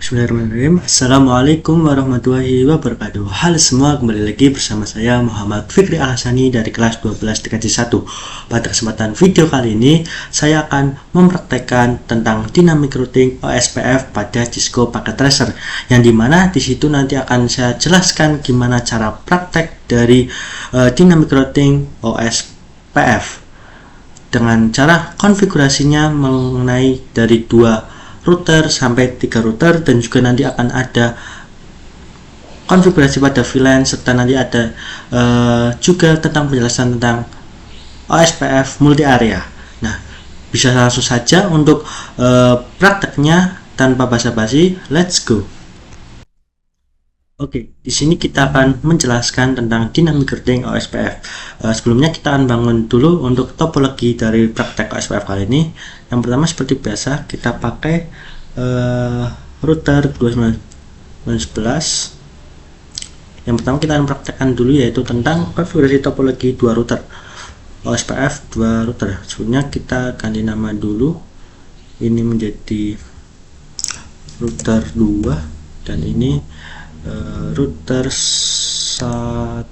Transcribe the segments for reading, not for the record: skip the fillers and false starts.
Bismillahirrahmanirrahim. Assalamualaikum warahmatullahi wabarakatuh. Halo semua, kembali lagi bersama saya Muhammad Fikri Al-Hasani dari kelas 12 DKJ 1. Pada kesempatan video kali ini, saya akan mempraktekkan tentang dynamic routing OSPF pada Cisco Packet Tracer, yang dimana di situ nanti akan saya jelaskan gimana cara praktek dari dynamic routing OSPF dengan cara konfigurasinya mengenai dari 2 router sampai 3 router, dan juga nanti akan ada konfigurasi pada VLAN, serta nanti ada juga tentang penjelasan tentang OSPF multi area. Nah, bisa langsung saja untuk prakteknya tanpa basa-basi. Let's go. Oke, di sini kita akan menjelaskan tentang dynamic routing OSPF. Sebelumnya kita akan bangun dulu untuk topologi dari praktek OSPF kali ini. Yang pertama, seperti biasa, kita pakai router 2911. Yang pertama kita akan praktekkan dulu, yaitu tentang konfigurasi topologi 2 router OSPF 2 router. Sebelumnya kita ganti nama dulu, ini menjadi router 2 dan ini router 1.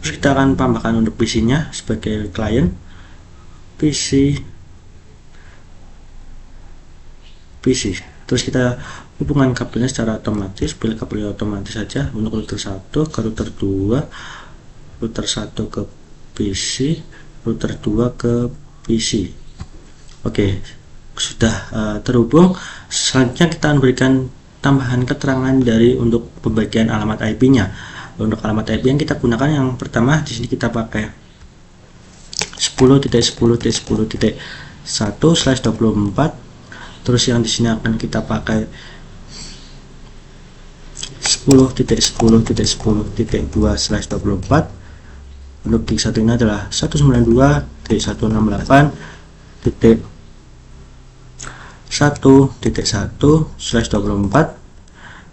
Terus kita akan tambahkan untuk PC nya sebagai klien, PC. Terus kita hubungan kabelnya secara otomatis, pilih kabelnya otomatis saja untuk router 1 ke router 2, router 1 ke PC, router 2 ke PC. Oke, sudah terhubung. Selanjutnya kita akan berikan tambahan keterangan dari untuk pembagian alamat IP-nya. Untuk alamat IP yang kita gunakan, yang pertama di sini kita pakai 10.10.10.1/24. Terus yang di sini akan kita pakai 10.10.10.2/24. Untuk gig 1 ini adalah 192.168.1.1/24.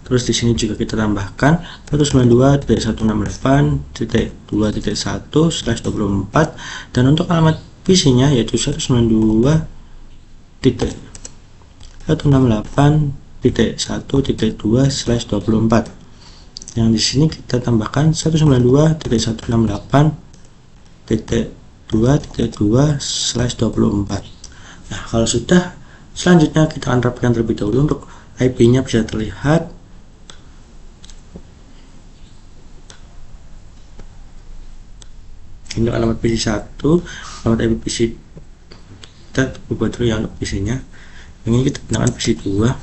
Terus di sini juga kita tambahkan 192.168.2.1/24, dan untuk alamat PC nya yaitu 192.168.1.2/24. yang di sini kita tambahkan 192.168.2.2/24. Nah, kalau sudah, selanjutnya kita akan rapikan terlebih dahulu. Untuk IP nya bisa terlihat. Ini alamat PC 1, alamat IP PC kita ubah dulu ya untuk PC nya. Yang ini kita gunakan PC 2,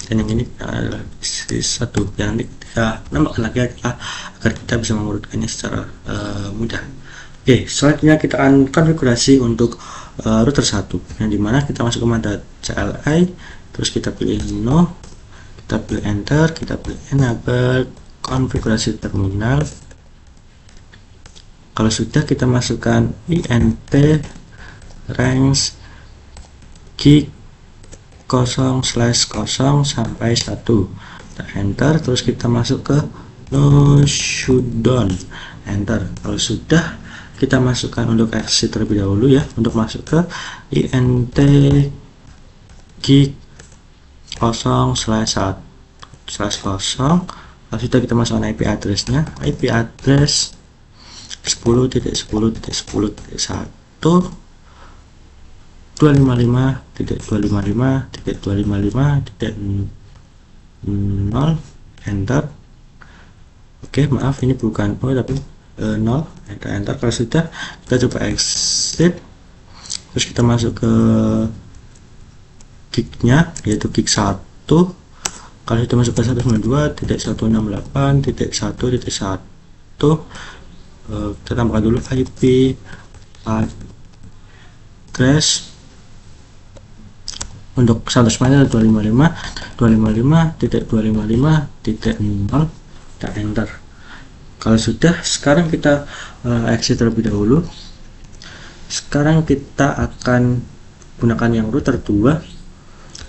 dan yang ini adalah PC 1. Yang nanti kita nambahkan lagi agar kita bisa mengurutkannya secara mudah. Oke, selanjutnya kita akan konfigurasi untuk router 1, yang dimana kita masuk ke mata CLI, terus kita pilih no, kita pilih enter, kita pilih enable konfigurasi terminal. Kalau sudah, kita masukkan int range gig 0/0 sampai 1. Kita enter, terus kita masuk ke no shutdown, enter. Kalau sudah, kita masukkan untuk exit terlebih dahulu ya, untuk masuk ke int gig 0/1/0. Kalau sudah, kita masukkan IP address-nya, IP address 10.10.255.255.255.0, enter. Oke, maaf, ini bukan tapi 0, enter. Kalau sudah, kita coba exit, terus kita masuk ke gig-nya yaitu gig 1. Kalau sudah masuk ke 192.168.1.1, kita tambahkan dulu IP address untuk 100 adalah 255.255.255.0, kita enter. Kalau sudah, sekarang kita exit terlebih dahulu. Sekarang kita akan gunakan yang router 2,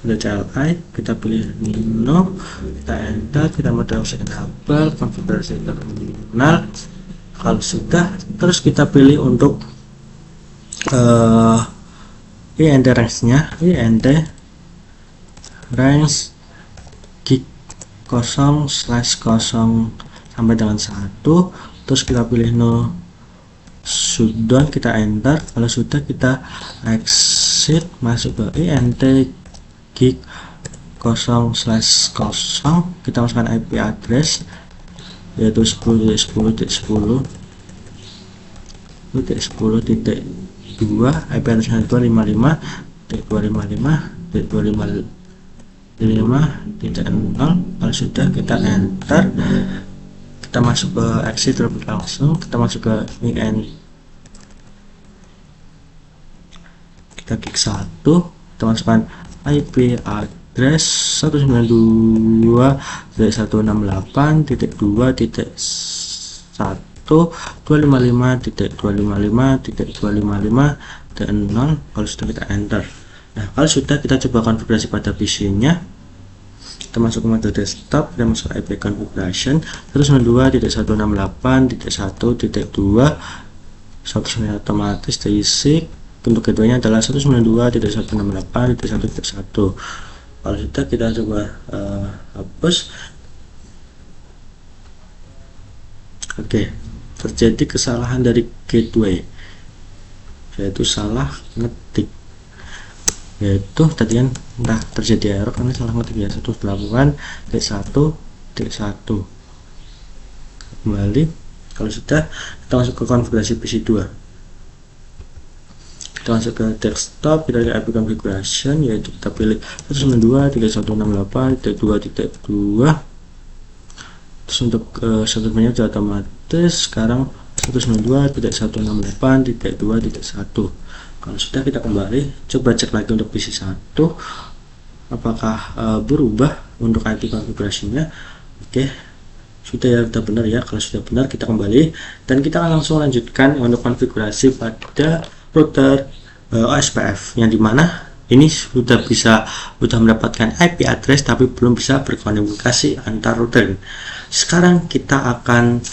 udah CLI, kita pilih no, kita enter, kita modifikasi kabel, konfigurasi terminal. Kalau sudah, terus kita pilih untuk int range-nya int range gig 0/0 sampai dengan 1, terus kita pilih no shutdown, kita enter. Kalau sudah kita exit, masuk ke int gig 0/0, kita masukkan IP address yaitu 10.10.10.10.2, IP address 255.255.255.0. kalau sudah kita enter, kita masuk ke exit terlebih langsung, kita masuk ke int, kita klik 1, kita masukkan IP address 192.168.255.255.255.0. kalau sudah kita enter. Nah, kalau sudah, kita coba konfigurasi pada PC-nya. Kita masuk ke mode desktop, kita masuk IP configuration 192.168.1.2, software otomatis basic. Untuk keduanya adalah 192.168.1.1. Kalau sudah, kita coba hapus. Oke, terjadi kesalahan dari gateway, yaitu salah ngetik, yaitu tadi kan entah terjadi error karena salah ngetik ya. 108.1.1 kembali. Kalau sudah, kita masuk ke konfigurasi PC 2, kita masuk ke desktop, kita pilih IP configuration, yaitu kita pilih 192.168.2.2. terus untuk settlement sudah otomatis. Sekarang 192.168.2.1. kalau sudah, kita kembali, coba cek lagi untuk PC 1 apakah berubah untuk IP configuration-nya. Oke, sudah ya, sudah benar ya. Kalau sudah benar, kita kembali dan kita akan langsung lanjutkan untuk konfigurasi pada router OSPF, yang dimana ini sudah mendapatkan IP address tapi belum bisa berkomunikasi antar router. Sekarang kita akan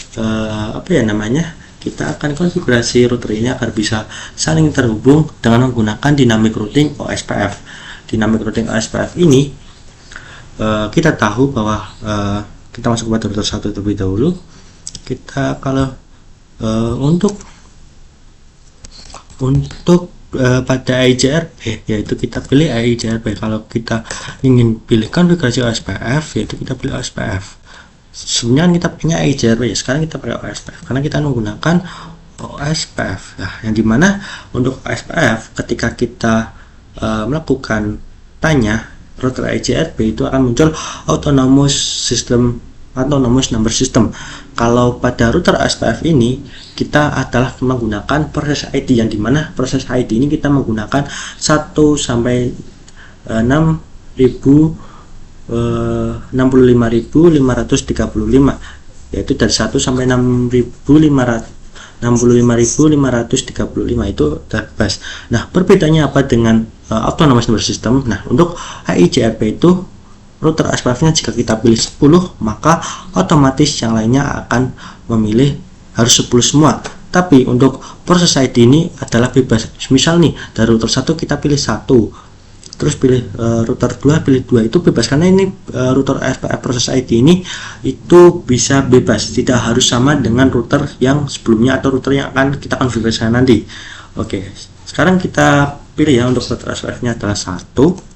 kita akan konfigurasi router ini agar bisa saling terhubung dengan menggunakan dynamic routing OSPF. Dynamic routing OSPF ini kita tahu bahwa kita masuk kepada router 1 terlebih dahulu. Kita kalau untuk pada IJRP, yaitu kita pilih IJRP. Kalau kita ingin pilih konfigurasi OSPF, yaitu kita pilih OSPF. Sebenarnya kita punya IJRP ya, sekarang kita pakai OSPF karena kita menggunakan OSPF. Nah, yang dimana untuk OSPF, ketika kita melakukan tanya router IJRP, itu akan muncul autonomous number system. Kalau pada router OSPF ini, kita adalah menggunakan proses ID, yang dimana proses ID ini kita menggunakan 1 sampai 65.535, yaitu dari 1 sampai 65.535 itu bebas. Nah, perbedaannya apa dengan autonomous number system? Nah, untuk IJRP itu router OSPF-nya jika kita pilih 10, maka otomatis yang lainnya akan memilih harus 10 semua. Tapi untuk proses ID ini adalah bebas. Misal nih, dari router 1 kita pilih 1, terus pilih router 2 pilih 2, itu bebas karena ini router OSPF proses ID ini itu bisa bebas, tidak harus sama dengan router yang sebelumnya atau router yang akan kita konfigurasikan nanti. Oke, sekarang kita pilih ya, untuk router OSPF-nya adalah 1.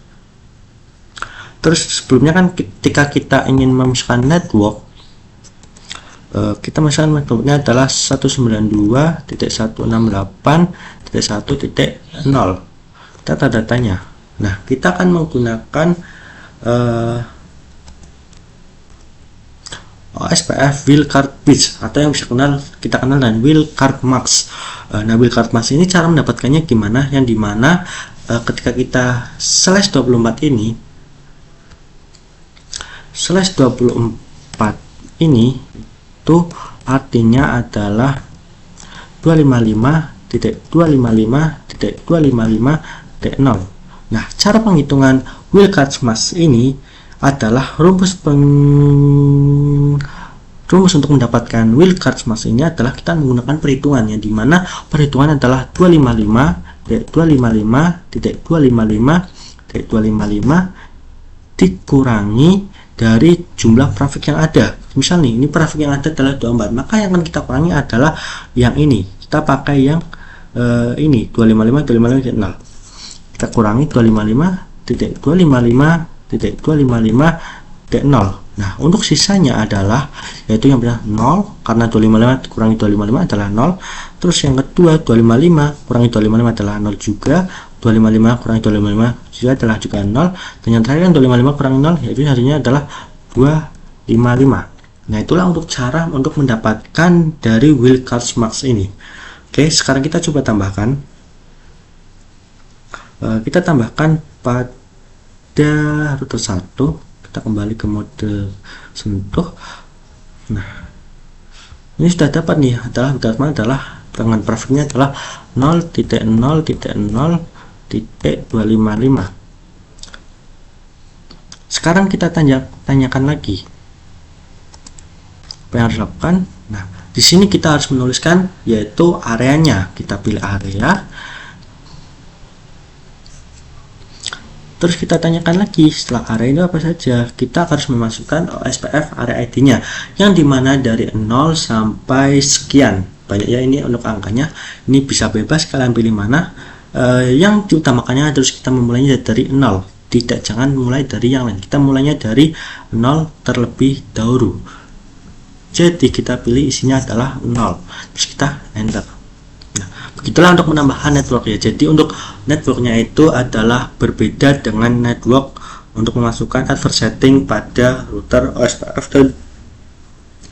Terus sebelumnya kan ketika kita ingin memasukkan network, kita masukkan networknya adalah 192.168.1.0 data datanya. Nah, kita akan menggunakan OSPF Wildcard Bridge, atau yang bisa kita kenal dengan Wildcard Max. Nah, Wildcard Max ini cara mendapatkannya gimana? Yang dimana ketika kita /24 ini, /24 ini itu artinya adalah 255.255.255.0. Nah, cara penghitungan Wildcard Max ini adalah rumus untuk mendapatkan Wildcard Max ini adalah kita menggunakan perhitungan, yang dimana perhitungan adalah 255 dikurangi dari jumlah prefix yang ada. Misal nih, ini prefix yang ada adalah 24, maka yang akan kita kurangi adalah yang ini. Kita pakai yang ini 255.0. Kita kurangi 255.255.255.0. Nah, untuk sisanya adalah yaitu yang pertama 0, karena 255 kurangi 255 adalah 0. Terus yang kedua 255 kurangi 255 adalah 0 juga. 255 kurangi 255 juga adalah juga 0. Dan yang terakhir 255 kurangi 0 yaitu hasilnya adalah 255. Nah, itulah untuk cara untuk mendapatkan dari wildcard max ini. Oke, sekarang kita coba tambahkan. Kita tambahkan pada router 1. Kita kembali ke mode sentuh. Nah, ini sudah dapat nih, adalah dengan prefixnya adalah 0.0.0.255. Sekarang kita tanyakan lagi apa yang harus dilakukan. Nah, di sini kita harus menuliskan yaitu areanya. Kita pilih area. Terus kita tanyakan lagi setelah area itu apa saja. Kita harus memasukkan OSPF area ID-nya yang dimana dari 0 sampai sekian. Banyak ya ini untuk angkanya. Ini bisa bebas kalian pilih mana. Yang diutamakannya terus kita memulainya dari 0. Jangan mulai dari yang lain. Kita mulainya dari 0 terlebih dahulu. Jadi kita pilih isinya adalah 0. Terus kita enter. Nah, begitulah untuk menambahkan network ya. Jadi untuk networknya itu adalah berbeda dengan network untuk memasukkan advert setting pada router OSPF dan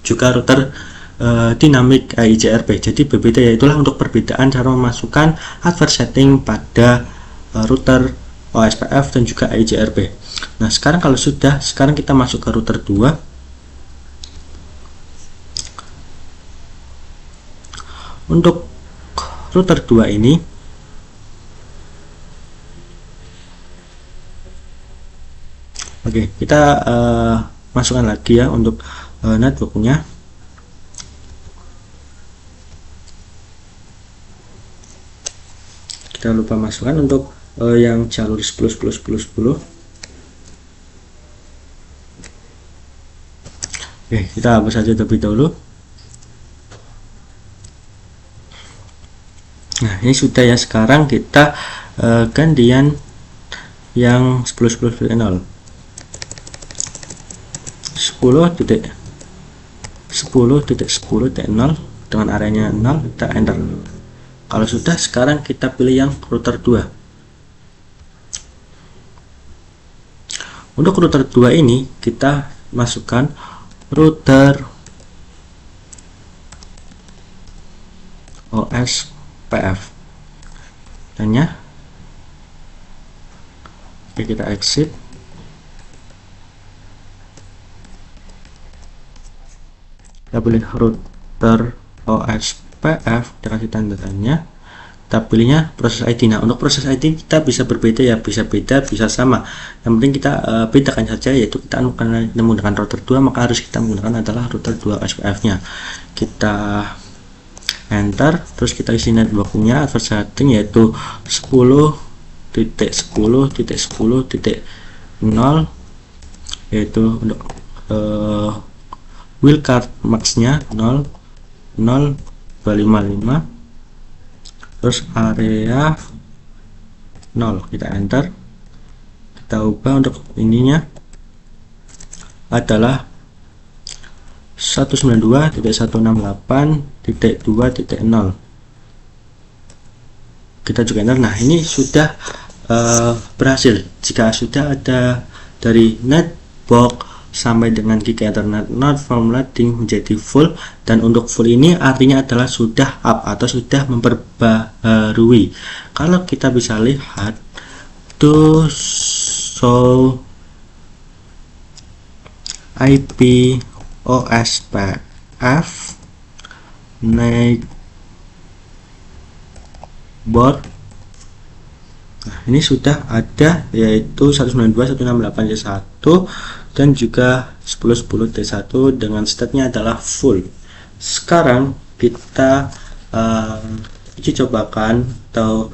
juga router dynamic IGRP. Jadi berbeda, yaitulah untuk perbedaan cara memasukkan advert setting pada router OSPF dan juga IGRP. Nah, sekarang kalau sudah, sekarang kita masuk ke router 2. Untuk router 2 ini oke, kita masukkan lagi ya untuk networknya. Kita lupa masukkan untuk yang jalur 10. Oke, kita hapus saja terlebih dahulu. Nah, ini sudah ya. Sekarang kita gantian yang 10.10.0 10.10.0 dengan areanya 0. Kita enter. Kalau sudah, sekarang kita pilih yang router 2. Untuk router 2 ini kita masukkan router OSPF dannya. Oke, kita exit. Kita pilih router OSPF, kita kasih tanda tanya. Kita pilihnya proses ID. Nah, untuk proses ID kita bisa berbeda ya, bisa beda, bisa sama. Yang penting kita bedakan saja, yaitu kita menggunakan router 2, maka harus kita menggunakan adalah router 2 OSPF nya. Kita enter, terus kita isi networknya advert setting yaitu 10.10.10.0, yaitu untuk wildcard max nya 0.0.255, terus area 0. Kita enter. Kita ubah untuk ininya adalah 192.168.2.0. Kita juga enter. Nah, ini sudah berhasil. Jika sudah ada dari network sampai dengan gig ethernet not formatting menjadi full, dan untuk full ini artinya adalah sudah up atau sudah memperbarui. Kalau kita bisa lihat to show IP OSPF neighbor. Nah, ini sudah ada yaitu 192.168.1 dan juga 10.10.1 dengan statenya adalah full. Sekarang kita uji cobakan atau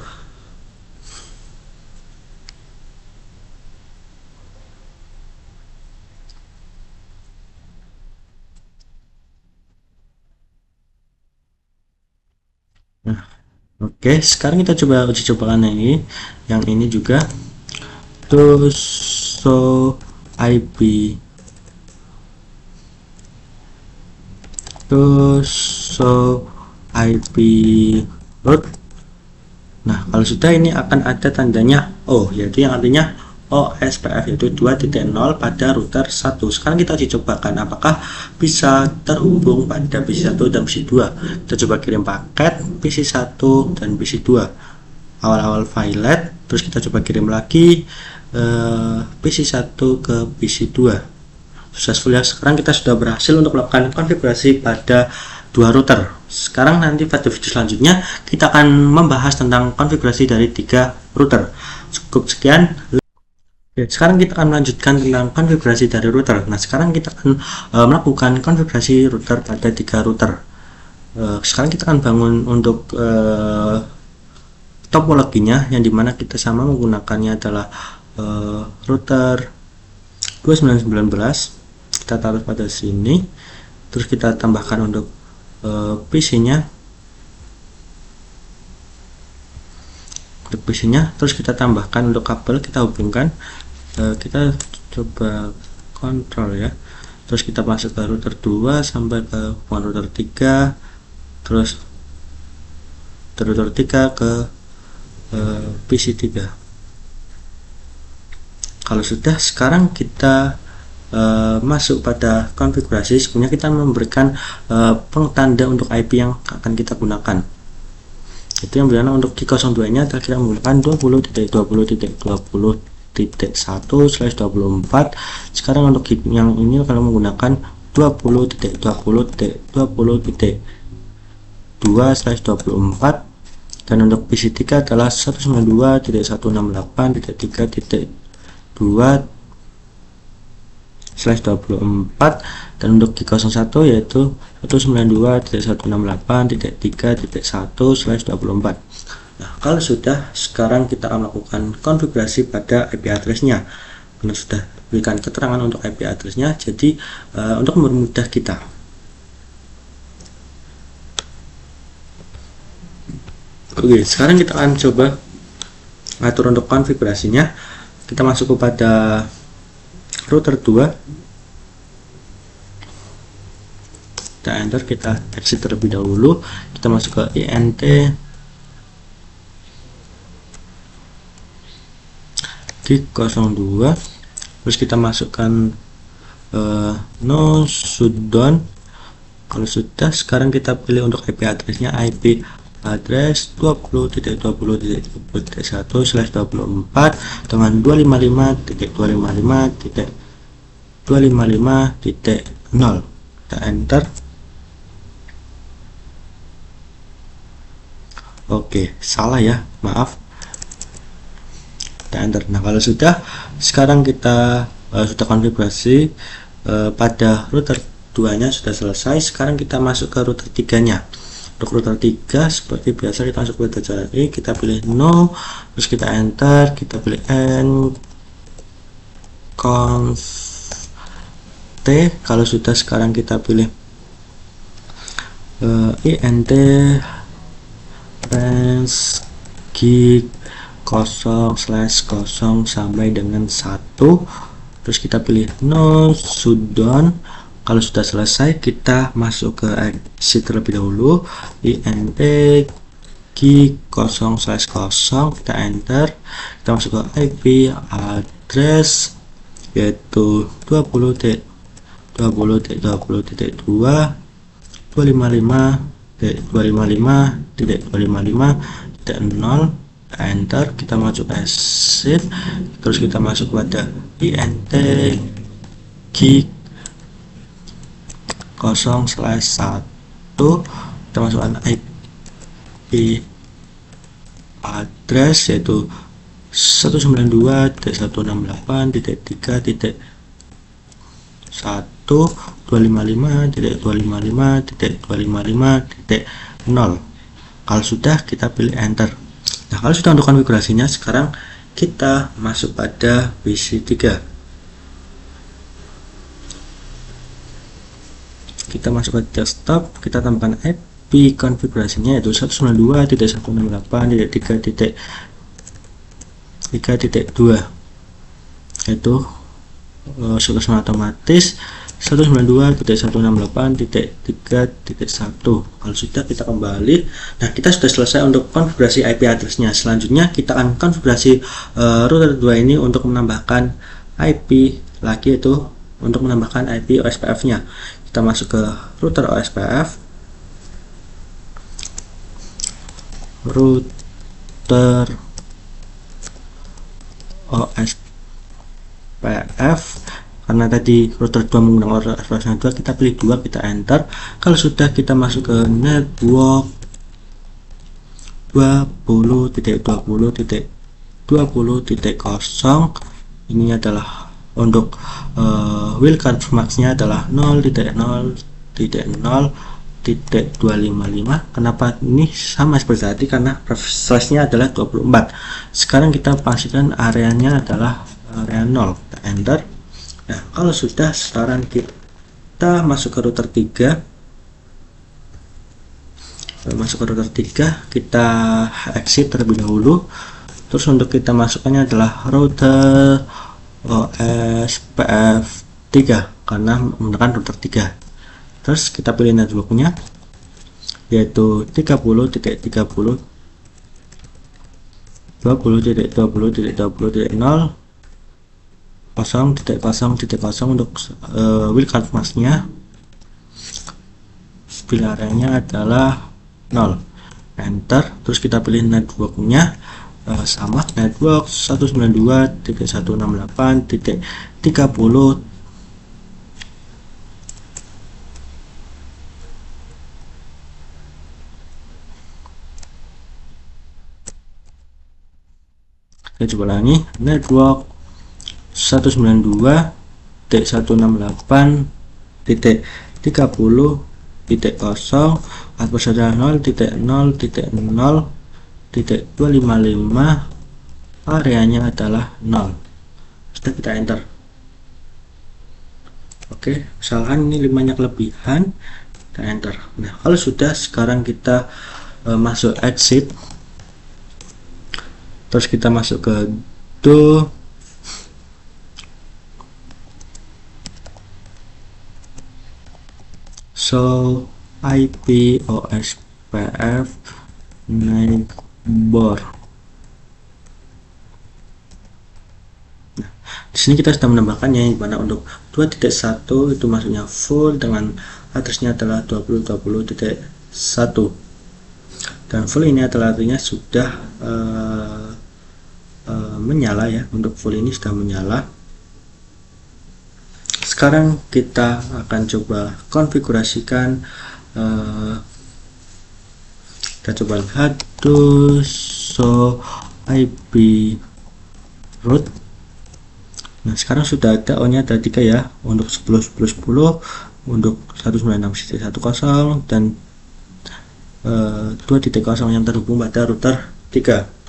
Oke, sekarang kita coba uji cobakan yang ini juga. To show IP root. Nah, kalau sudah ini akan ada tandanya O, yaitu yang artinya OSPF, yaitu 2.0 pada router 1. Sekarang kita cobakan apakah bisa terhubung pada PC1 dan PC2. Kita coba kirim paket PC1 dan PC2. Awal-awal violet, terus kita coba kirim lagi PC1 ke PC2. Successful ya. Sekarang kita sudah berhasil untuk melakukan konfigurasi pada dua router. Sekarang nanti pada video selanjutnya kita akan membahas tentang konfigurasi dari 3 router. Cukup sekian. Oke, sekarang kita akan melanjutkan tentang konfigurasi dari router. Nah, sekarang kita akan melakukan konfigurasi router pada 3 router. Sekarang kita akan bangun untuk topologinya, yang dimana kita sama menggunakannya adalah router 2919. Kita taruh pada sini, terus kita tambahkan untuk PC-nya, terus kita tambahkan untuk kabel, kita hubungkan. Kita coba kontrol ya, terus kita masuk ke router 2 sampai ke router 3, terus router 3 ke PC 3. Kalau sudah, sekarang kita masuk pada konfigurasi. Sebenarnya kita memberikan pengetanda untuk IP yang akan kita gunakan. Itu yang berarti untuk G02 nya kita menggunakan 20.20.20.1/24. Sekarang untuk yang ini kalau menggunakan 20.20.20.2/24, dan untuk PC3 adalah 192.168.2/24, dan untuk G01 yaitu 192.168.3.1/24. Nah, kalau sudah, sekarang kita akan melakukan konfigurasi pada IP address-nya. Karena sudah berikan keterangan untuk IP address-nya, jadi untuk mempermudah kita, oke, sekarang kita akan coba atur untuk konfigurasinya. Kita masuk kepada router 2, kita enter, kita exit terlebih dahulu, kita masuk ke INT G02, terus kita masukkan no shutdown. Kalau sudah, sekarang kita pilih untuk IP address-nya IP address 20.20.1/24 dengan 255.255.255.0. Kita enter. Oke, salah ya, maaf. Kita enter. Nah, kalau sudah, sekarang kita sudah konfigurasi pada router 2 nya sudah selesai. Sekarang kita masuk ke router 3 nya. Untuk router 3 seperti biasa, kita masuk ke TCP, kita pilih no, terus kita enter, kita pilih conf t. Kalau sudah, sekarang kita pilih int range G 0/0 sampai dengan 1, terus kita pilih no shutdown. Kalau sudah selesai, kita masuk ke exit terlebih dahulu, int G 0/0, kita enter, kita masuk ke IP address yaitu 20.20.255.255.255.0. enter, kita masuk exit, terus kita masuk pada int G 0/1, kita masukkan IP address yaitu 192.168.3.1, 255.255.255.0. Kalau sudah, kita pilih enter. Nah, kalau sudah untuk konfigurasinya, sekarang kita masuk pada PC3. Kita masuk ke desktop, kita tambahkan IP konfigurasinya yaitu 192.168.3.3.2, yaitu solusi otomatis 192.168.3.1. Kalau sudah, kita kembali. Nah, kita sudah selesai untuk konfigurasi IP address-nya. Selanjutnya kita akan konfigurasi router 2 ini untuk menambahkan IP lagi, yaitu untuk menambahkan IP OSPF-nya. Kita masuk ke router OSPF, karena tadi router 2 menggunakan versi 2, kita pilih 2, kita enter. Kalau sudah, kita masuk ke network 20.20.20.0. ini adalah untuk wildcard max-nya adalah 0.0.0.255. Kenapa ini sama seperti tadi? Karena slash-nya adalah 24. Sekarang kita pastikan areanya adalah area 0, kita enter. Nah, kalau sudah, sekarang kita masuk ke router 3. Kita exit terlebih dahulu. Terus untuk kita masukkannya adalah router OSPF 3 karena menggunakan router 3. Terus kita pilih networknya yaitu 30.30 20.20.20.0 0.0.0 untuk wildcard mask-nya. Pilihannya adalah 0, enter. Terus kita pilih networknya sama network 192.168.30. Kita coba lagi network 192.168.30.0 atau 0.0.0.255, areanya adalah 0. Sudah, kita enter. Oke, misalkan ini 5-nya kelebihan, kita enter. Nah, kalau sudah, sekarang kita masuk exit. Terus kita masuk ke do show IP OSPF neighbor. Nah, di sini kita sudah menambahkannya, yang mana untuk 2.1 itu masuknya full dengan addressnya adalah 20.20.1, dan full ini adalah artinya sudah menyala ya. Untuk full ini sudah menyala. Sekarang kita akan coba konfigurasikan. Kita coba lihat to show IP root. Nah, sekarang sudah ada O-nya ada 3 ya, untuk 10.10.10, untuk 196.1.10 dan 2.0 yang terhubung pada router 3.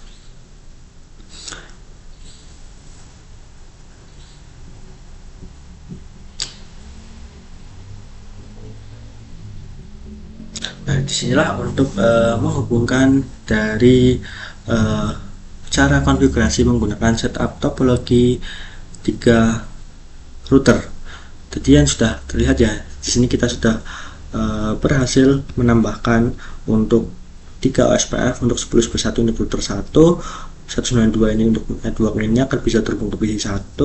Nah, disinilah untuk menghubungkan dari cara konfigurasi menggunakan setup topologi 3 router. Jadi yang sudah terlihat ya, di sini kita sudah berhasil menambahkan untuk 3 OSPF untuk 10.1 untuk router 1, 192 ini untuk network ini akan bisa terhubung ke PC 1.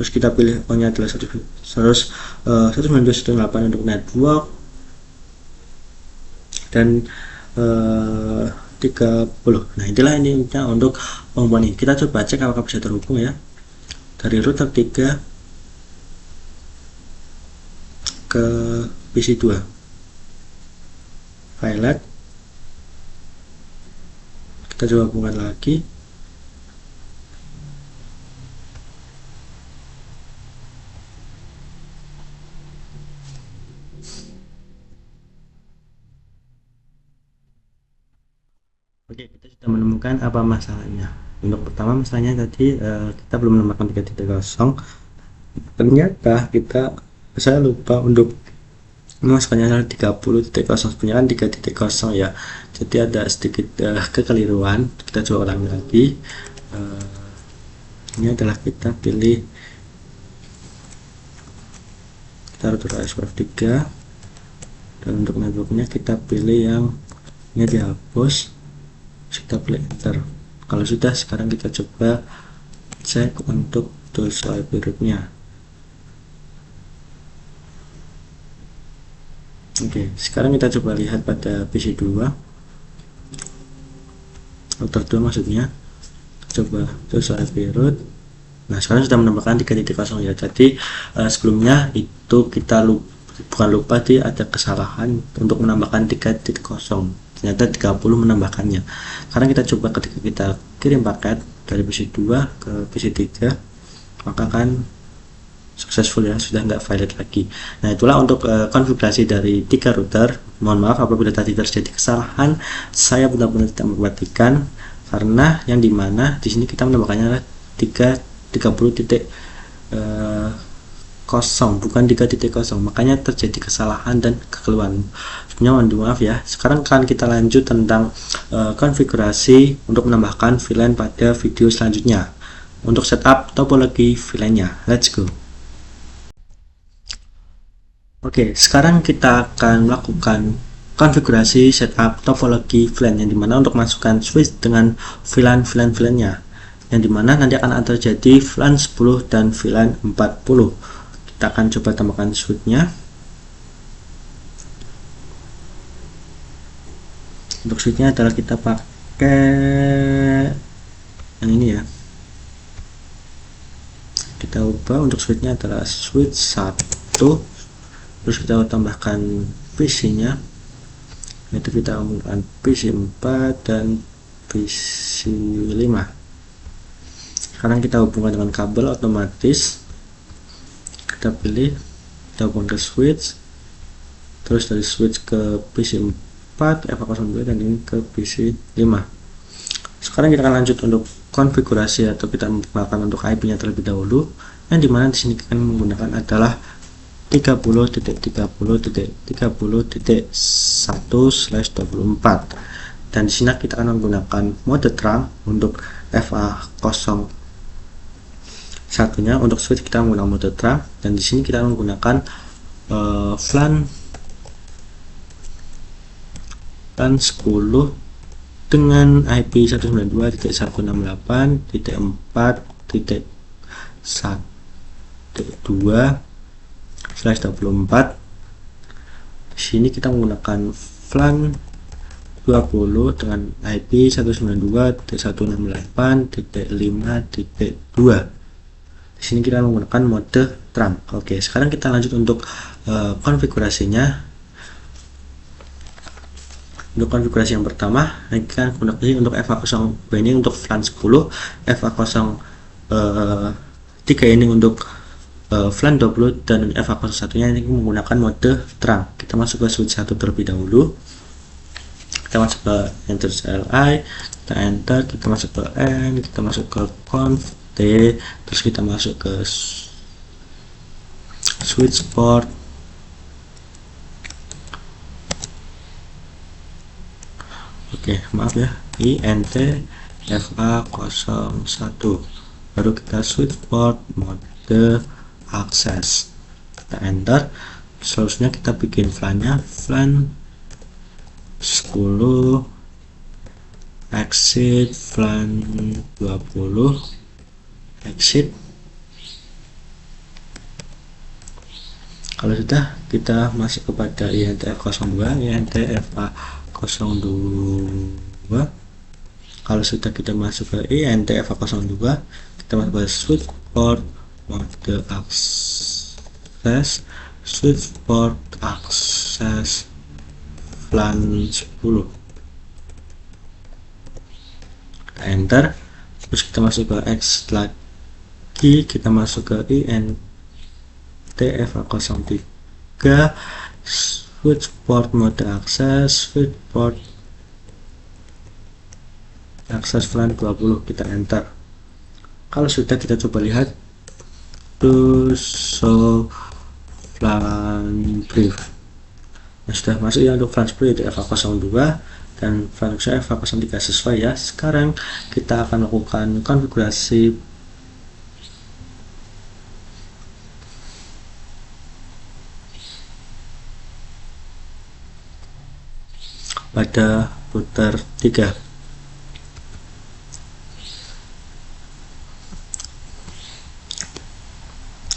Terus kita pilih O-nya adalah 192.168 untuk network, dan 30. Nah, itulah ini untuk penghubungan ini. Kita coba cek apakah bisa terhubung ya, dari router 3 ke PC 2. Violet, kita coba hubungkan lagi. Oke, kita sudah menemukan apa masalahnya. Untuk pertama, masalahnya tadi kita belum menambahkan 3.0. Ternyata saya lupa untuk Masukannya adalah 30.0, sebenarnya kan 3.0 ya, jadi ada sedikit kekeliruan. Kita coba ulangi lagi. Ini adalah kita pilih, kita taruh F3, dan untuk networknya kita pilih yang ini dihapus, kita pilih enter. Kalau sudah, sekarang kita coba cek untuk tools IP rootnya. Oke, sekarang kita coba lihat pada PC 2, router 2 maksudnya. Coba tools IP root. Nah, sekarang sudah menambahkan 3.0 ya. Jadi sebelumnya itu kita bukan lupa ada kesalahan untuk menambahkan 3.0. Ternyata 30 menambahkannya. Sekarang kita coba ketika kita kirim paket dari PC 2 ke PC 3, maka kan successful ya, sudah nggak valid lagi. Nah, itulah untuk konfigurasi dari 3 router. Mohon maaf apabila tadi terjadi kesalahan, saya benar-benar tidak memperhatikan, karena yang dimana di sini kita menambahkannya adalah 30, bukan 3.0, makanya terjadi kesalahan dan kekeliruan. Sebenarnya mohon maaf ya. Sekarang kan kita lanjut tentang konfigurasi untuk menambahkan VLAN pada video selanjutnya. Untuk setup topologi VLAN-nya, let's go. Oke, sekarang kita akan melakukan konfigurasi setup topologi VLAN, yang dimana untuk masukkan switch dengan VLAN-nya, yang dimana nanti akan terjadi VLAN 10 dan VLAN 40. Kita akan coba tambahkan switch-nya. Untuk switch-nya adalah kita pakai yang ini ya. Kita ubah, untuk switch-nya adalah switch 1. Terus kita tambahkan PC-nya, itu kita menggunakan PC 4 dan PC 5. Sekarang kita hubungkan dengan kabel otomatis, kita pilih, kita hubungkan ke switch, terus dari switch ke PC 4 FA02 dan ini ke PC 5. Sekarang kita akan lanjut untuk konfigurasi, atau kita menggunakan untuk IP-nya terlebih dahulu, yang dimana di sini kita menggunakan adalah 30.30.30.1/24, dan di sini kita akan menggunakan mode terang untuk FA01 nya. Untuk switch kita menggunakan mode terang, dan di sini kita menggunakan VLAN 10 dengan IP 192.168.1.2/24. Di sini kita menggunakan VLAN 20 dengan IP 192.168.5.2. Di sini kita menggunakan mode terang. Oke, sekarang kita lanjut untuk konfigurasinya. Untuk konfigurasi yang pertama, kita gunakan untuk FA0 ini untuk VLAN 10, FA03 ini untuk VLAN 20, dan FA01 nya ini menggunakan mode terang. Kita masuk ke switch 1 terlebih dahulu. Kita masuk ke enter CLI, kita enter, kita masuk ke N, kita masuk ke conf T, terus kita masuk ke switch port. Oke, maaf ya, INT FA01, baru kita switch port mode akses, kita enter. Selanjutnya kita bikin VLAN-nya, VLAN 10 exit, VLAN 20 exit. Kalau sudah, kita masuk kepada INTF02, INTFA02. Kalau sudah kita masuk ke INTFA02, kita masuk ke switch port mode akses, switch port akses VLAN 10, kita enter. Terus kita masuk ke exit lagi, kita masuk ke INTFA03, switch port mode akses, switch port akses VLAN 20, kita enter. Kalau sudah, kita coba lihat to show VLAN brief. Nah, sudah masuk ya untuk flan 10 yaitu FA02 dan flan FA03 sesuai ya. Sekarang kita akan lakukan konfigurasi pada router 3.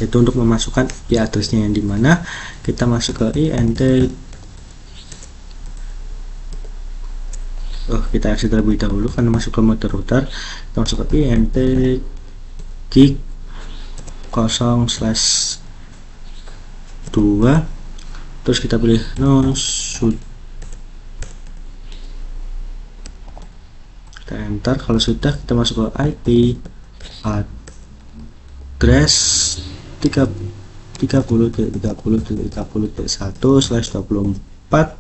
Itu untuk memasukkan IP addressnya yang dimana kita masuk ke int kita exit terlebih dahulu karena masuk ke mode router. Kita masuk ke int gig 0/2, terus kita pilih no should, kita enter. Kalau sudah, kita masuk ke IP address 30.30.30.1/24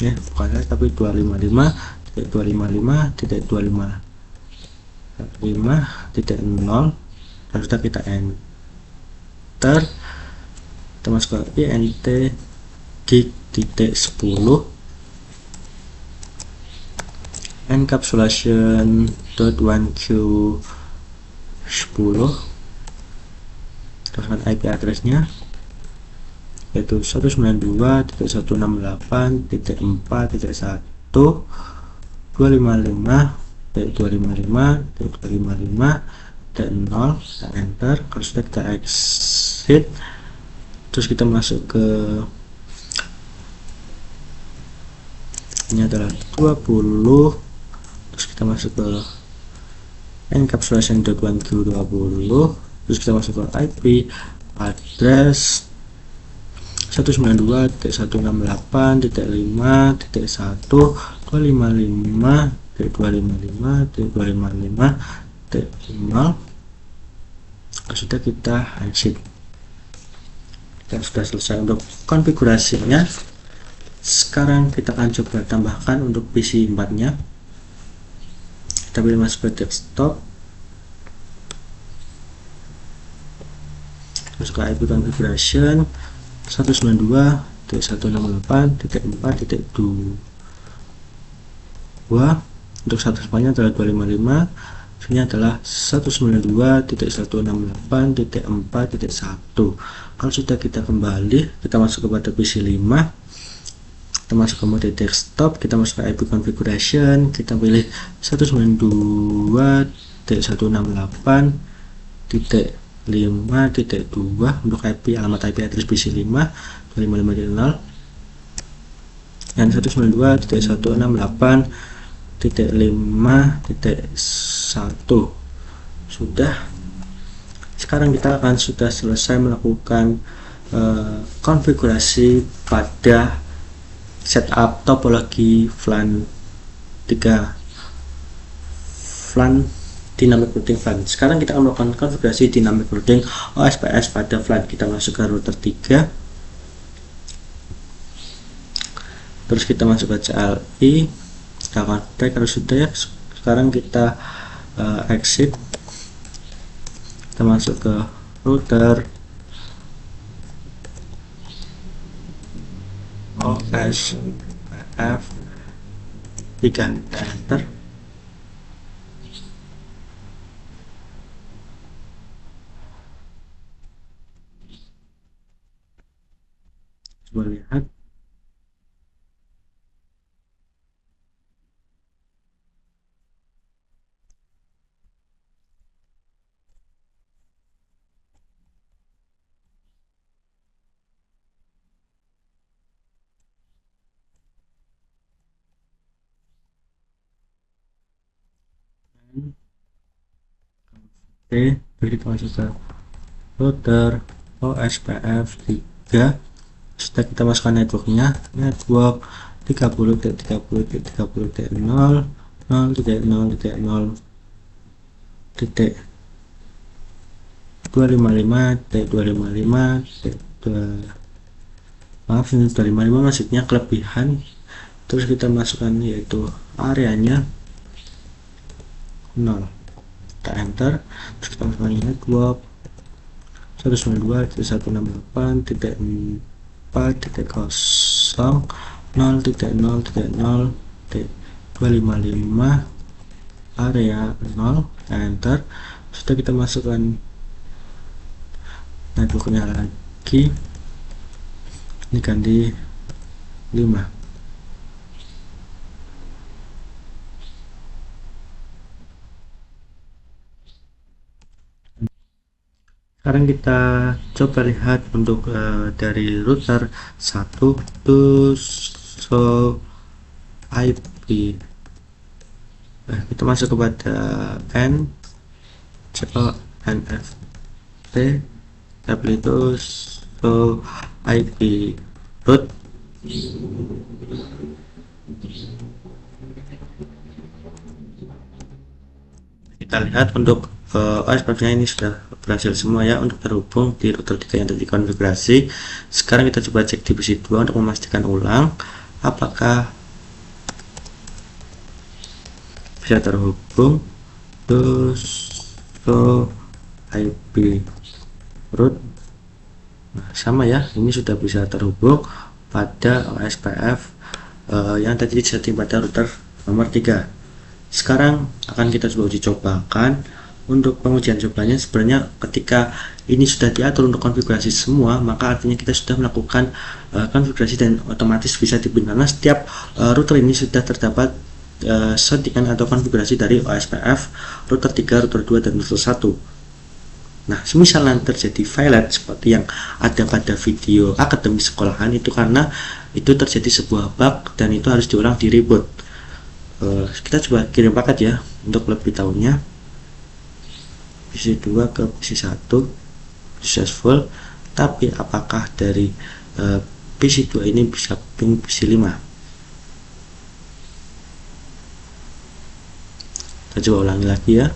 ya, bukannya tapi 255.255.255.0. dan sudah kita enter. Kita masuk ke int gig.10 encapsulation.1q10, teruskan IP addressnya yaitu 192.168.4.255.255.255.0 dan enter. Kalau sudah, kita exit. Terus kita masuk ke ini adalah 20, terus kita masuk ke encapsulation.1q20, terus kita masuk ke IP address 192.168.5.255.255.255.0. sudah, kita exit. Dan sudah selesai untuk konfigurasinya. Sekarang kita akan coba tambahkan untuk PC 4 nya. Kita pilih masuk ke desktop, masuk ke IP configuration 192.168.4.2. untuk satu spanya adalah 255, ini adalah 192.168.4.1. Kalau sudah, kita kembali, kita masuk kepada PC 5, kita masuk ke mode desktop, kita masuk ke IP configuration, kita pilih 192.168.5.2 untuk IP alamat IP address PC 5 255.0 dan 192.168.5.1. sudah. Sekarang kita akan sudah selesai melakukan konfigurasi pada setup topologi flan 3 flan dynamic routing flan. Sekarang kita akan melakukan konfigurasi dynamic routing OSPF pada flan. Kita masuk ke router 3, terus kita masuk ke CLI, kita konfig. Kalau sudah ya, sekarang kita exit, kita masuk ke router OSPF 3, enter. Coba lihat. Oke, kita masuk ke router OSPF 3. Sudah, kita masukkan networknya, network 30.30.30.0 0.0.255.255. maaf, ini 255 maksudnya kelebihan. Terus kita masukkan yaitu areanya 0, kita enter. Terus kita masukkan network 192.168.4.0 0.0.0.255 area 0, enter. Sudah kita masukkan networknya lagi, ini ganti 5. Sekarang kita coba lihat untuk dari router 1 to show IP. Kita masuk kepada N NFT tabel itu show IP root. Kita lihat untuk OSPF-nya ini sudah berhasil semua ya untuk terhubung di router kita yang tadi konfigurasi. Sekarang kita coba cek di PC 2 untuk memastikan ulang apakah bisa terhubung. Terus show IP root. Nah, sama ya, ini sudah bisa terhubung pada OSPF yang tadi disetting pada router nomor 3. Sekarang akan kita coba uji cobakan. Untuk pengujian cobanya, sebenarnya ketika ini sudah diatur untuk konfigurasi semua, maka artinya kita sudah melakukan konfigurasi dan otomatis bisa dipilih karena setiap router ini sudah terdapat settingan atau konfigurasi dari OSPF router 3, router 2, dan router 1. Nah, semisal nanti terjadi failet seperti yang ada pada video akademi sekolahan, itu karena itu terjadi sebuah bug dan itu harus diulang di reboot. Kita coba kirim paket ya untuk lebih tahunya. PC 2 ke PC 1 successful, tapi apakah dari PC 2 ini bisa ping PC 5? Kita coba ulangi lagi ya,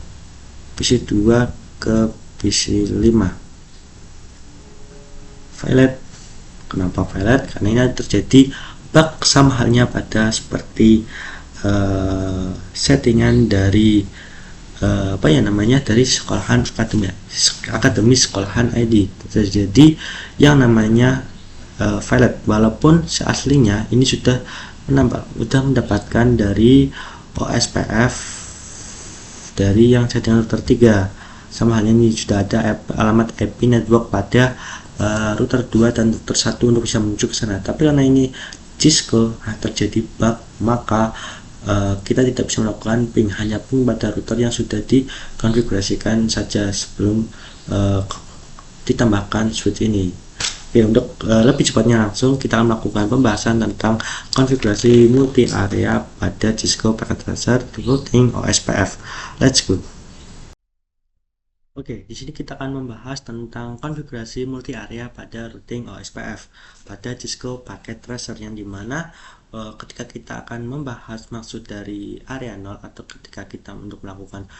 PC 2 ke PC 5 failet. Kenapa failet? Karena ini terjadi bug sama halnya pada seperti settingan dari apa ya namanya, dari sekolahan akademi sekolahan ID. Jadi yang namanya failet, walaupun seaslinya ini sudah mendapatkan dari OSPF dari yang settingan router 3. Sama halnya ini sudah ada alamat IP network pada router 2 dan router 1 untuk bisa menuju ke sana. Tapi karena ini Cisco terjadi bug, maka kita tidak bisa melakukan ping, hanya ping pada router yang sudah dikonfigurasikan saja sebelum ditambahkan switch ini. Oke, untuk lebih cepatnya langsung kita akan melakukan pembahasan tentang konfigurasi multi area pada Cisco Packet Tracer routing OSPF. Let's go. Oke, di sini kita akan membahas tentang konfigurasi multi area pada routing OSPF pada Cisco Packet Tracer, yang dimana ketika kita akan membahas maksud dari area 0 atau ketika kita untuk melakukan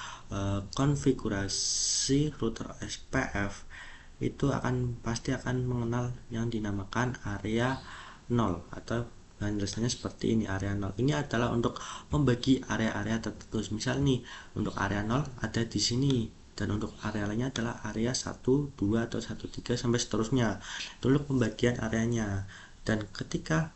konfigurasi router OSPF, itu pasti akan mengenal yang dinamakan area 0 atau penjelasannya seperti ini. Area 0 ini adalah untuk membagi area-area tertentu. Misal nih, untuk area 0 ada di sini, dan untuk area lainnya adalah area 1, 2, atau 1, 3 sampai seterusnya. Itu untuk pembagian areanya. Dan ketika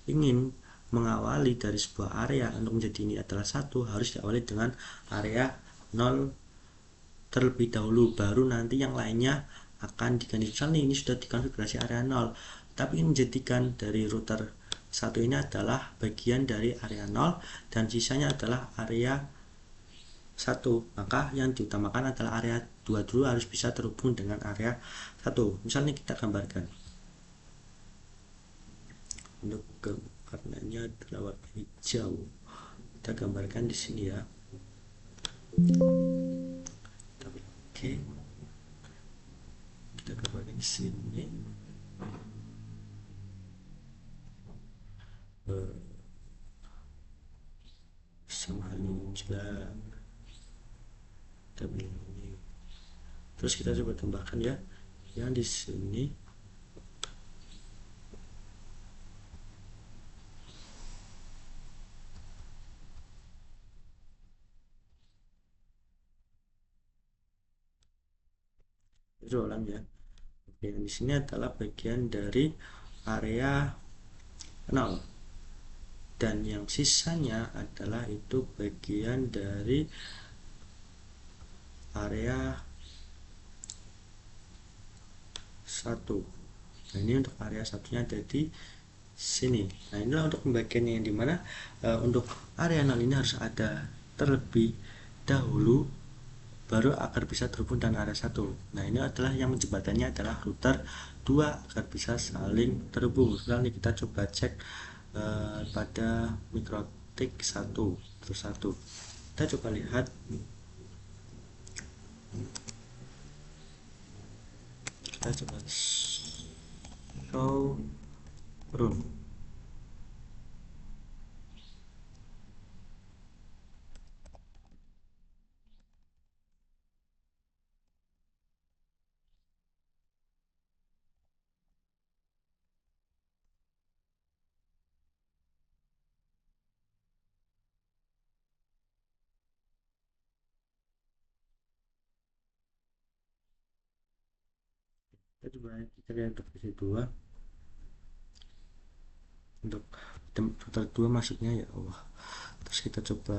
ingin mengawali dari sebuah area untuk menjadi ini adalah 1, harus diawali dengan area 0 terlebih dahulu, baru nanti yang lainnya akan diganti. Misalnya ini sudah dikonfigurasi area 0, tapi ingin menjadikan dari router 1 ini adalah bagian dari area 0 dan sisanya adalah area 1, maka yang diutamakan adalah area 2 dulu harus bisa terhubung dengan area 1. Misalnya kita gambarkan untuk warnanya adalah warna hijau, kita gambarkan di sini ya. Oke, kita gambarkan di sini. Sama halnya juga tabel ini. Terus kita coba tambahkan ya yang di sini. Ulang ya. Oke, yang di sini adalah bagian dari area 0, dan yang sisanya adalah itu bagian dari area 1. Nah, ini untuk area satunya ada di sini. Nah, inilah untuk pembagiannya, yang dimana untuk area 0 ini harus ada terlebih dahulu baru agar bisa terhubung dengan area 1. Nah, ini adalah yang menjembatannya adalah router 2 agar bisa saling terhubung. Sekarang kita coba cek pada MikroTik 1 terus 1. Kita coba lihat, kita coba show run. Kita coba lihat untuk versi 2, untuk router 2 masuknya, ya Allah. Terus kita coba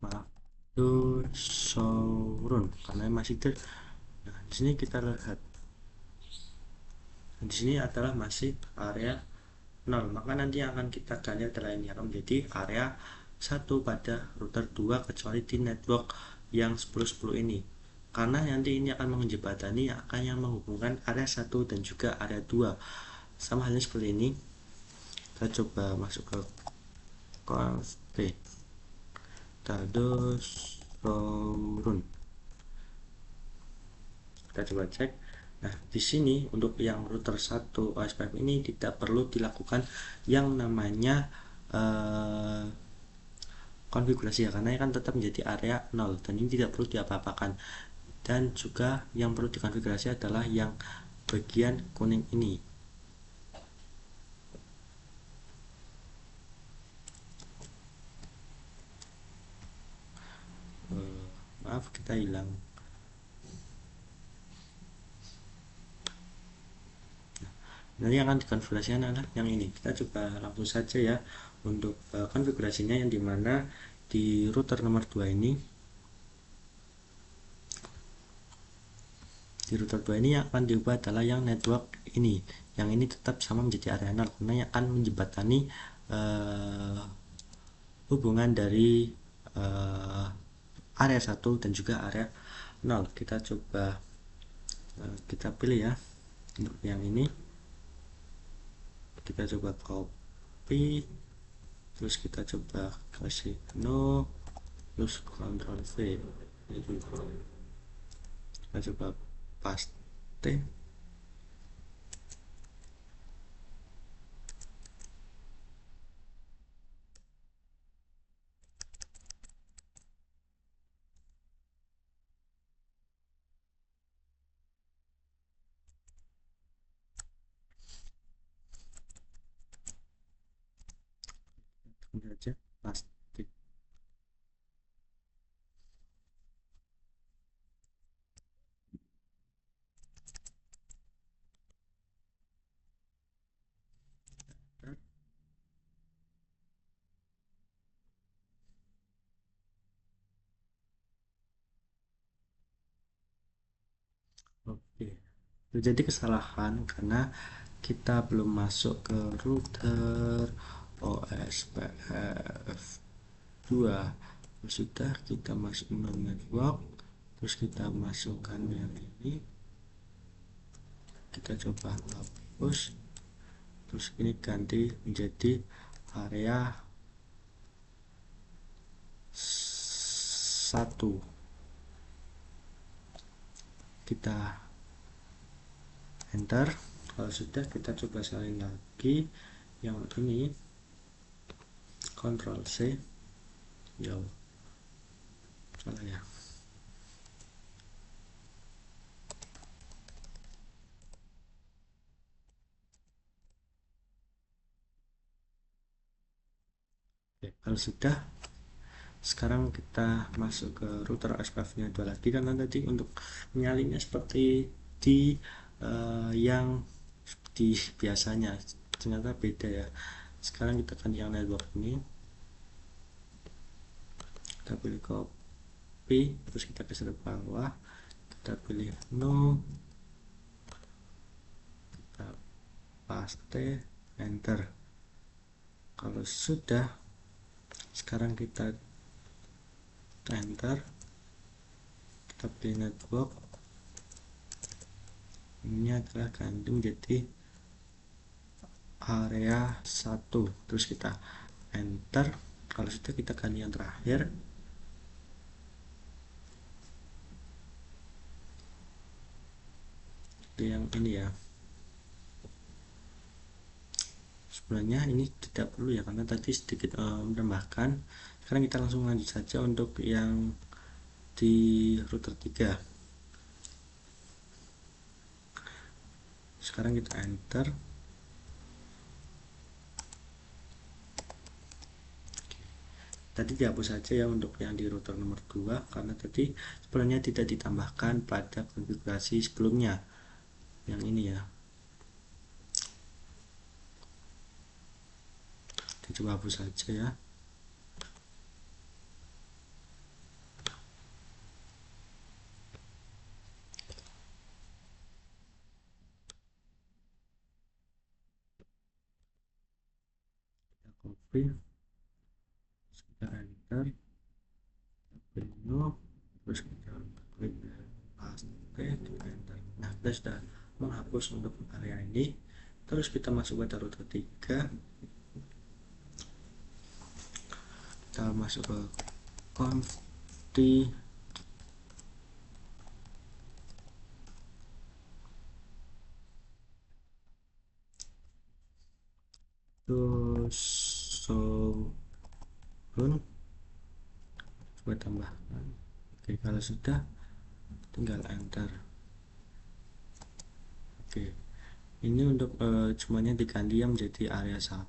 maaf, itu showrun karena masih nah, di sini kita lihat, di sini adalah masih area 0, maka nanti yang akan kita ganti adalah ini akan menjadi area 1 pada router 2 kecuali di network yang 1010 ini, karena nanti ini akan menjembatani akan yang menghubungkan area 1 dan juga area 2. Sama halnya seperti ini. Kita coba masuk ke config terus run. Kita coba cek. Nah, di sini untuk yang router 1 OSPF ini tidak perlu dilakukan yang namanya konfigurasi ya, karena kan tetap menjadi area 0 dan ini tidak perlu diapa-apakan. Dan juga yang perlu dikonfigurasi adalah yang bagian kuning ini. Maaf, kita hilang. Nanti yang akan dikonfigurasikan adalah yang ini. Kita coba langsung saja ya untuk konfigurasinya, yang dimana di router nomor 2 ini, di router 2 ini yang akan diubah adalah yang network ini. Yang ini tetap sama menjadi area 0 karena yang akan menjembatani hubungan dari area 1 dan juga area 0. Kita coba kita pilih ya untuk yang ini. Kita coba copy, terus kita coba kasih no, terus Ctrl V, kita coba paste. Ini aja paste. Oke, terjadi kesalahan karena kita belum masuk ke router OSPF 2. Sudah kita masuk ke network, terus kita masukkan yang ini, kita coba hapus, terus ini ganti menjadi area 1. Kita enter. Kalau sudah, kita coba salin lagi yang ini, Ctrl C, jauh salah ya. Kalau sudah, sekarang kita masuk ke router SPF-nya 2 lagi, karena tadi untuk menyalinnya seperti di yang di biasanya ternyata beda ya. Sekarang kita akan yang network ini, kita pilih copy, terus kita geser ke bawah, kita pilih no, kita paste, enter. Kalau sudah, sekarang kita enter, kita pilih network, ini adalah ganti menjadi area 1, terus kita enter. Kalau sudah, kita ganti yang terakhir, yang ini ya. Sebenarnya ini tidak perlu ya, karena tadi sedikit menambahkan. Sekarang kita langsung lanjut saja untuk yang di router 3. Sekarang kita enter. Tadi dihapus saja ya untuk yang di router nomor 2, karena tadi sebenarnya tidak ditambahkan pada konfigurasi sebelumnya. Yang ini ya, kita coba hapus saja ya. Kita copy, kita enter, penuh, terus kita klik paste, kita enter. Nah, kita sudah menghapus untuk area ini. Terus kita masuk pada router 3, kita masuk ke konfig, terus run, coba tambahkan. Oke, kalau sudah, tinggal enter. Oke, ini untuk semuanya diganti yang menjadi area 1.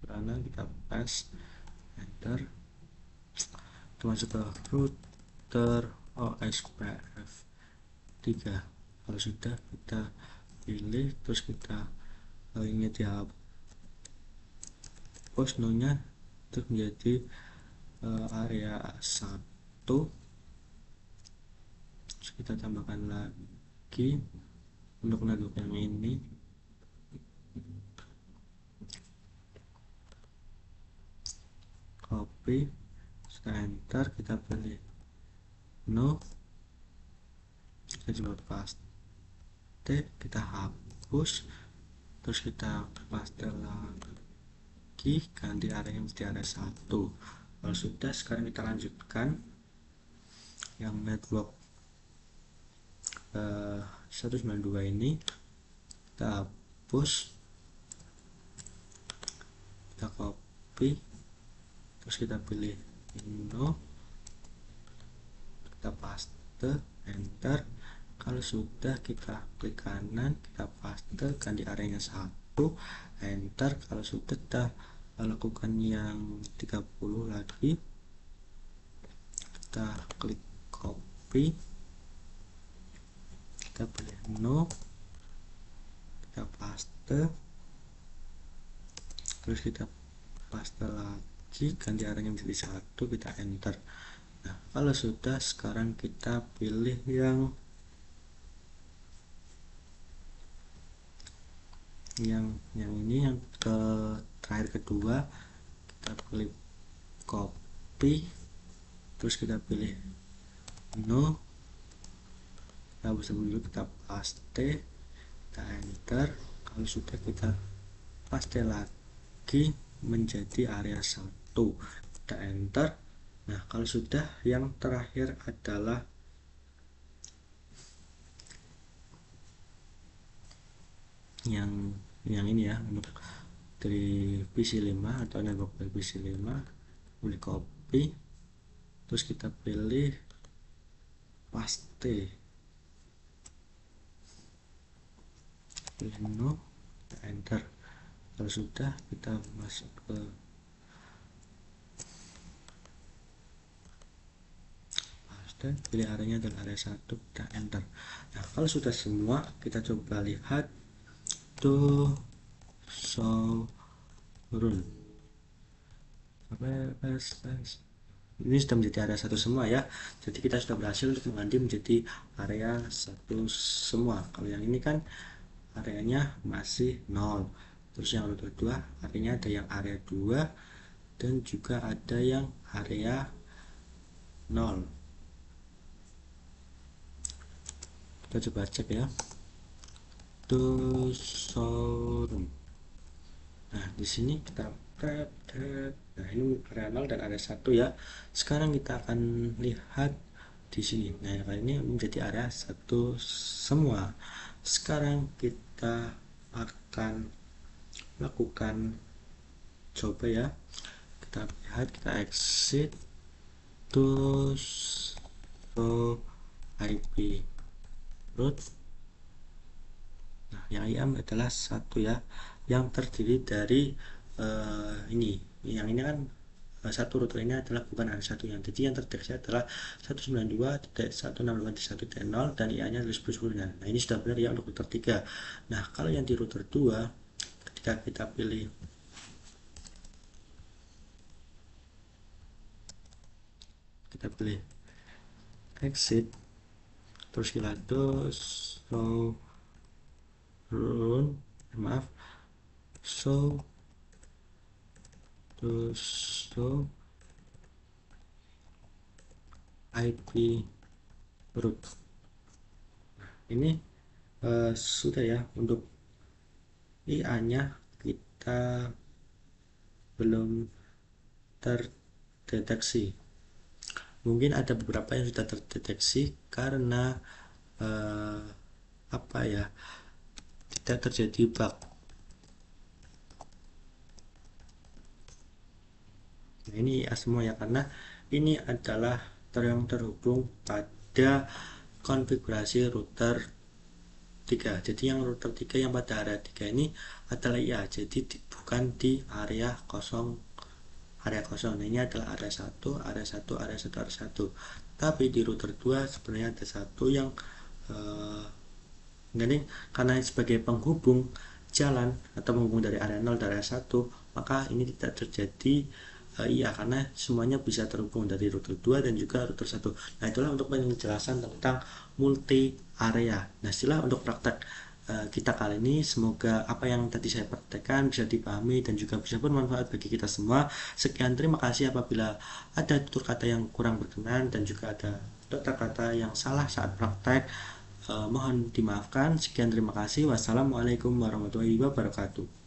Karena kita paste, enter, kita masuk ke router OSPF 3. Kalau sudah, kita pilih, terus kita ingat ya, post no-nya terus menjadi area 1. Terus kita tambahkan lagi untuk network yang ini, copy, enter, kita pilih no, kita coba paste, kita hapus, terus kita paste lagi, ganti area menjadi area 1. Kalau sudah, sekarang kita lanjutkan yang network 192 ini, kita hapus, kita copy, terus kita pilih no, kita paste, enter. Kalau sudah, kita klik kanan, kita paste, ganti areanya 1, enter. Kalau sudah, kita lakukan yang 30 lagi, kita klik copy, kita pilih no, kita paste, terus kita paste lagi, ganti arahnya menjadi 1, kita enter. Nah, kalau sudah, sekarang kita pilih yang ini, yang terakhir kedua, kita pilih copy, terus kita pilih no, kita hapus dulu, kita paste, kita enter. Kalau sudah, kita paste lagi menjadi area 1, kita enter. Nah, kalau sudah, yang terakhir adalah yang ini ya, untuk dari PC 5 atau network dari PC 5, boleh copy, terus kita pilih paste, pilih no, kita enter. Kalau sudah, kita masuk ke dan pilih areanya adalah area 1, kita enter. Nah, kalau sudah semua, kita coba lihat to show rule. Ini sudah menjadi area 1 semua ya. Jadi kita sudah berhasil untuk mengganti menjadi area 1 semua. Kalau yang ini kan areanya masih 0. Terus yang router 2 areanya ada yang area 2 dan juga ada yang area 0. Kita coba cek ya, to showroom. Nah, di sini kita nah ini area 0 dan area 1 ya. Sekarang kita akan lihat di sini. Nah, kali ini menjadi area 1 semua. Sekarang kita akan lakukan coba ya. Kita lihat, kita exit to show IP root. Nah, yang IAM adalah 1 ya, yang terdiri dari ini. Yang ini kan satu router ini adalah bukan area 1 yang, jadi yang terdeteksi adalah 192.168.1.0 dan IA nya adalah 10.10. Nah, ini sudah benar ya untuk router 3. Nah, kalau yang di router 2, ketika kita pilih exit, terus kita show run, maaf, show IP root. Nah, ini sudah ya. Untuk IA nya kita belum terdeteksi. Mungkin ada beberapa yang sudah terdeteksi karena apa ya, tidak terjadi bug. Nah, ini IA semua ya, karena ini adalah yang terhubung pada konfigurasi router 3. Jadi yang router 3 yang pada area 3 ini adalah IA, jadi bukan di area kosong. Nah, ini adalah area 1, area 1, area 1, area 1. Tapi di router 2 sebenarnya ada satu yang karena sebagai penghubung jalan atau penghubung dari area 0 dan area 1, maka ini tidak terjadi iya, karena semuanya bisa terhubung dari router 2 dan juga router 1. Nah, itulah untuk penjelasan tentang multi area. Nah, istilah untuk praktek kita kali ini, semoga apa yang tadi saya praktekkan bisa dipahami dan juga bisa bermanfaat bagi kita semua. Sekian, terima kasih. Apabila ada tutur kata yang kurang berkenan dan juga ada tata kata yang salah saat praktek, mohon dimaafkan. Sekian, terima kasih. Wassalamualaikum warahmatullahi wabarakatuh.